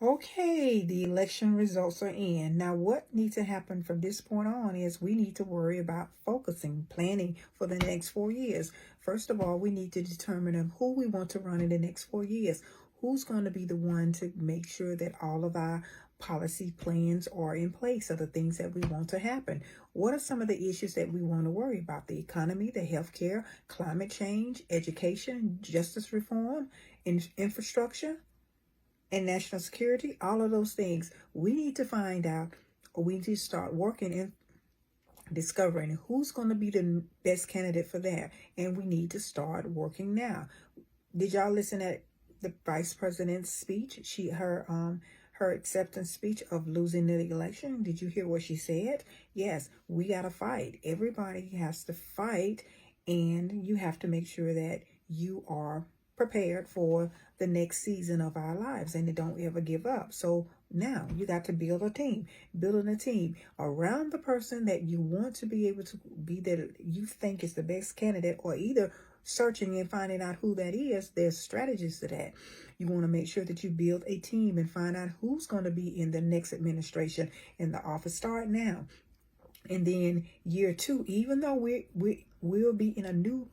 Okay, the election results are in. Now, what needs to happen from this point on is we need to worry about focusing, planning for the next 4 years. First of all, we need to determine of who we want to run in the next 4 years. Who's going to be the one to make sure that all of our policy plans are in place of the things that we want to happen? What are some of the issues that we want to worry about? The economy, the healthcare, climate change, education, justice reform, infrastructure, and national security, all of those things. We need to find out, or we need to start working and discovering who's going to be the best candidate for that. And we need to start working now. Did y'all listen at the vice president's speech? Her acceptance speech of losing the election. Did you hear what she said? Yes, we got to fight. Everybody has to fight, and you have to make sure that you are prepared for the next season of our lives and don't ever give up. So now you got to build a team, building a team around the person that you want to be able to be, that you think is the best candidate, or either searching and finding out who that is. There's strategies to that. You want to make sure that you build a team and find out who's going to be in the next administration in the office. Start now. And then year 2, even though we'll be in a new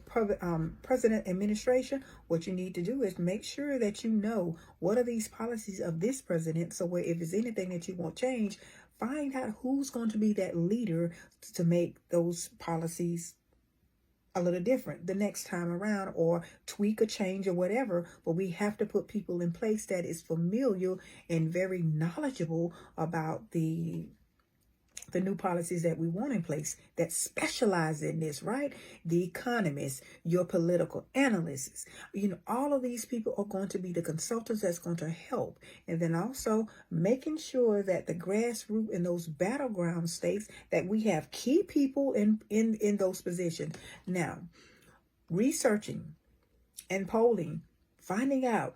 president administration, what you need to do is make sure that you know what are these policies of this president. So where if there's anything that you want change, find out who's going to be that leader to make those policies a little different the next time around, or tweak or change or whatever. But we have to put people in place that is familiar and very knowledgeable about the new policies that we want in place, that specialize in this, right? The economists, your political analysts, all of these people are going to be the consultants that's going to help. And then also making sure that the grassroots in those battleground states, that we have key people in those positions. Now, researching and polling, finding out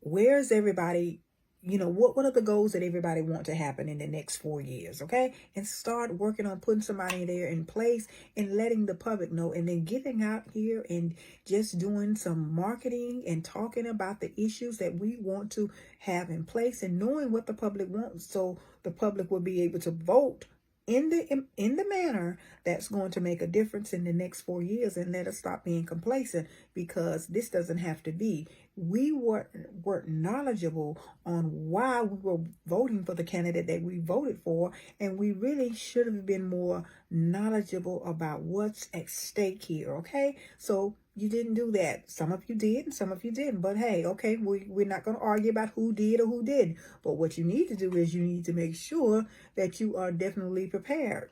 where's everybody, what are the goals that everybody want to happen in the next 4 years, okay? And start working on putting somebody there in place and letting the public know, and then getting out here and just doing some marketing and talking about the issues that we want to have in place, and knowing what the public wants, so the public will be able to vote in the manner that's going to make a difference in the next 4 years. And let us stop being complacent, because this doesn't have to be. We weren't knowledgeable on why we were voting for the candidate that we voted for, and we really should have been more knowledgeable about what's at stake here, okay? So you didn't do that. Some of you did and some of you didn't. But hey, okay, we're not going to argue about who did or who didn't. But what you need to do is you need to make sure that you are definitely prepared.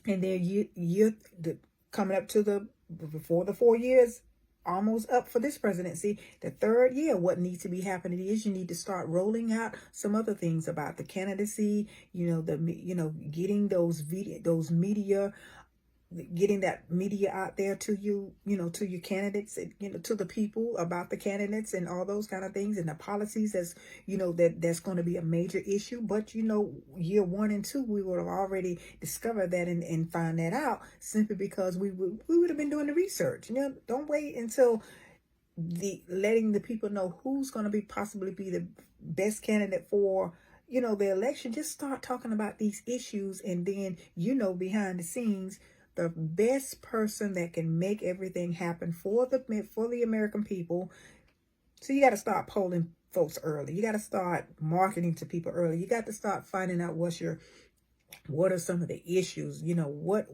And then you're coming up to before the 4 years almost up for this presidency, the 3rd year, what needs to be happening is you need to start rolling out some other things about the candidacy, getting getting that media out there to to your candidates, to the people about the candidates and all those kind of things, and the policies that's going to be a major issue. But year 1 and 2, we would have already discovered that and find that out, simply because we would have been doing the research. Don't wait until letting the people know who's going to possibly be the best candidate for the election. Just start talking about these issues, and then behind the scenes, the best person that can make everything happen for the American people. So you got to start polling folks early. You got to start marketing to people early. You got to start finding out what are some of the issues. What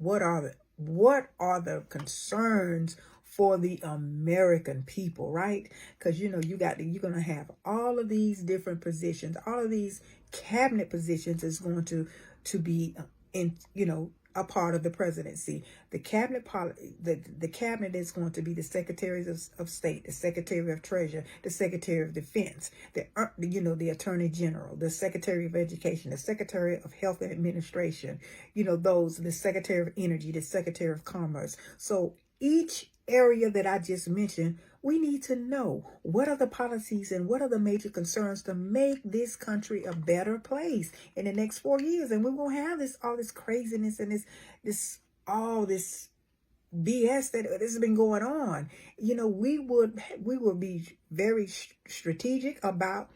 are the concerns for the American people, right? Because you're going to have all of these different positions, all of these cabinet positions is going to be in a part of the presidency. The cabinet the cabinet is going to be the secretaries of state, the secretary of treasury, the secretary of defense, the attorney general, the secretary of education, the secretary of health and administration, the secretary of energy, the secretary of commerce. So each area that I just mentioned, we need to know what are the policies and what are the major concerns to make this country a better place in the next 4 years. And we won't have all this craziness and all this BS that this has been going on. You know, we would be very strategic about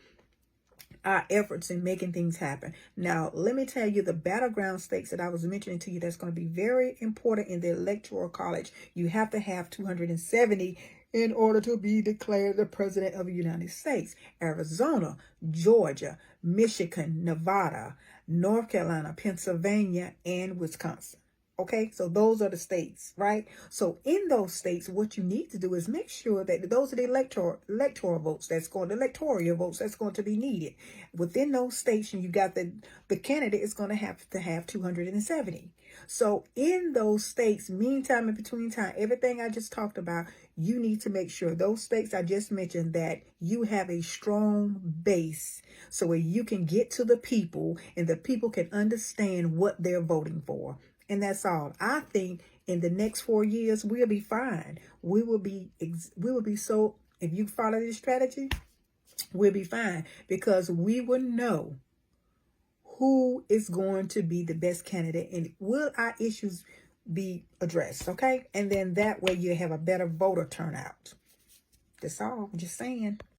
our efforts in making things happen. Now, let me tell you the battleground states that I was mentioning to you that's going to be very important in the electoral college. You have to have 270 in order to be declared the president of the United States. Arizona, Georgia, Michigan, Nevada, North Carolina, Pennsylvania, and Wisconsin. Okay, so those are the states, right? So in those states, what you need to do is make sure that those are the electoral votes that's going, the electoral votes that's going to be needed. Within those states, you got the candidate is going to have 270. So in those states, meantime and between time, everything I just talked about, you need to make sure those states I just mentioned that you have a strong base so where you can get to the people and the people can understand what they're voting for. And that's all. I think in the next 4 years, we'll be fine. We will be so, if you follow this strategy, we'll be fine because we will know who is going to be the best candidate and will our issues be addressed. Okay. And then that way you have a better voter turnout. That's all. I'm just saying.